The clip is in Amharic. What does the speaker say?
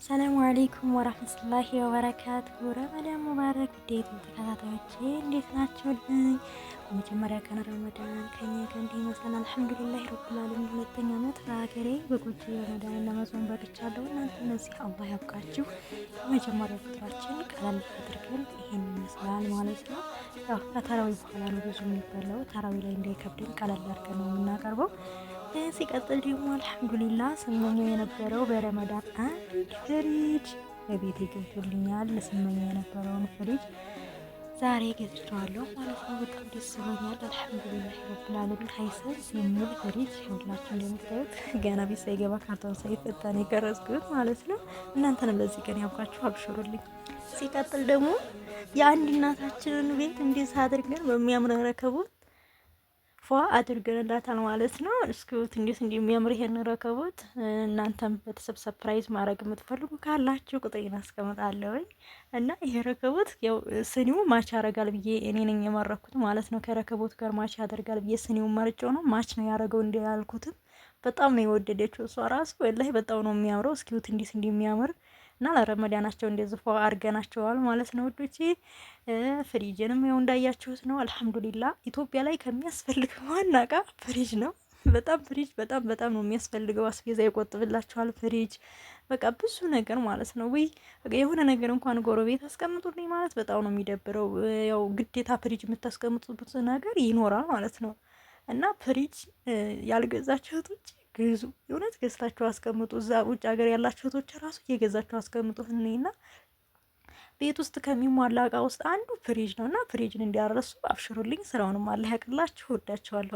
ሰላሙ አለይኩም ወራህመቱላሂ ወበረካቱሁ። ረመዳን ሙባረክ። ውዴት ተከታታዮቼ እንዴት ናችሁልኝ? በመጀመሪያ ቀን ረመዳን ከኛ ጋር እንዲህ ይመስላል። አልሐምዱሊላህ ረብል ዓለሚን። ሁለተኛ ዓመት በሀገሬ በጎጆ ረመዳን ለመጾም በቅቻለሁ። እናንተ እነዚህ አላህ ያብቃችሁ። የመጀመሪያው ፍጥራችን ቀለል አድርገን ይሄን ይመስላል ማለት ነው። ያው ከተራዊ በኋላ ነው ብዙ የሚበላው። ተራዊ ላይ እንዳይከብድን ቀለል አድርገን ነው የምናቀርበው። ሲቀጥል ደግሞ አልሐምዱሊላህ ስመኘው የነበረው በረመዳን አንድ ፍሪጅ በቤቴ ገብቶልኛል። ስመኘው የነበረውን ፍሪጅ ዛሬ ገዝቼዋለሁ ማለት ነው። በጣም ደስ ብሎኛል። አልሐምዱሊላህ ረብል ዓለሚን። ሃይሰንስ የሚል ፍሪጅ ሁላችሁ እንደምታዩት ገና ቤት ሳይገባ ካርቶን ሳይፈታ ነው የቀረጽኩት ማለት ነው። እናንተንም ለዚህ ቀን ያብቃችሁ፣ አብሽሩልኝ። ሲቀጥል ደግሞ የአንድ እናታችንን ቤት እንዴት አድርገን በሚያምር ረከቦት ፏ አድርገንላታል ማለት ነው። እስኪውት እንዴት እንደሚያምር ይሄን ረከቦት። እናንተም ቤተሰብ ሰርፕራይዝ ማድረግ የምትፈልጉ ካላችሁ ቁጥሬን አስቀምጣለሁኝ እና ይሄ ረከቦት ያው ስኒው ማች ያደርጋል ብዬ እኔ ነኝ የመረኩት ማለት ነው። ከረከቦት ጋር ማች ያደርጋል ብዬ ስኒው መርጬው ነው ማች ነው ያደረገው እንዳልኩትም። በጣም ነው የወደደችው እሷ ራሱ ወላሂ በጣም ነው የሚያምረው። እስኪውት እንዴት እንደሚያምር እና ለረመዳናቸው እንደዚህ ፏ አድርገናቸዋል ማለት ነው ውዶቼ። ፍሪጅንም ያው እንዳያችሁት ነው። አልሐምዱሊላ ኢትዮጵያ ላይ ከሚያስፈልግ ዋና እቃ ፍሪጅ ነው። በጣም ፍሪጅ በጣም ነው የሚያስፈልገው። አስቤዛ ይቆጥብላችኋል ፍሪጅ፣ በቃ ብዙ ነገር ማለት ነው። ወይ የሆነ ነገር እንኳን ጎረቤት አስቀምጡልኝ ማለት በጣም ነው የሚደብረው። ያው ግዴታ ፍሪጅ የምታስቀምጡበት ነገር ይኖራል ማለት ነው። እና ፍሪጅ ያልገዛችሁ እህቶች ግዙ። የእውነት ገዝታችሁ አስቀምጡ። እዛ ውጭ ሀገር ያላችሁ እህቶች ራሱ እየገዛችሁ አስቀምጡ። እኔና ቤት ውስጥ ከሚሟላ እቃ ውስጥ አንዱ ፍሪጅ ነው እና ፍሪጅን እንዲያረሱ አብሽሩልኝ። ስራውንም አላህ ያቅላችሁ። ወዳችኋለሁ።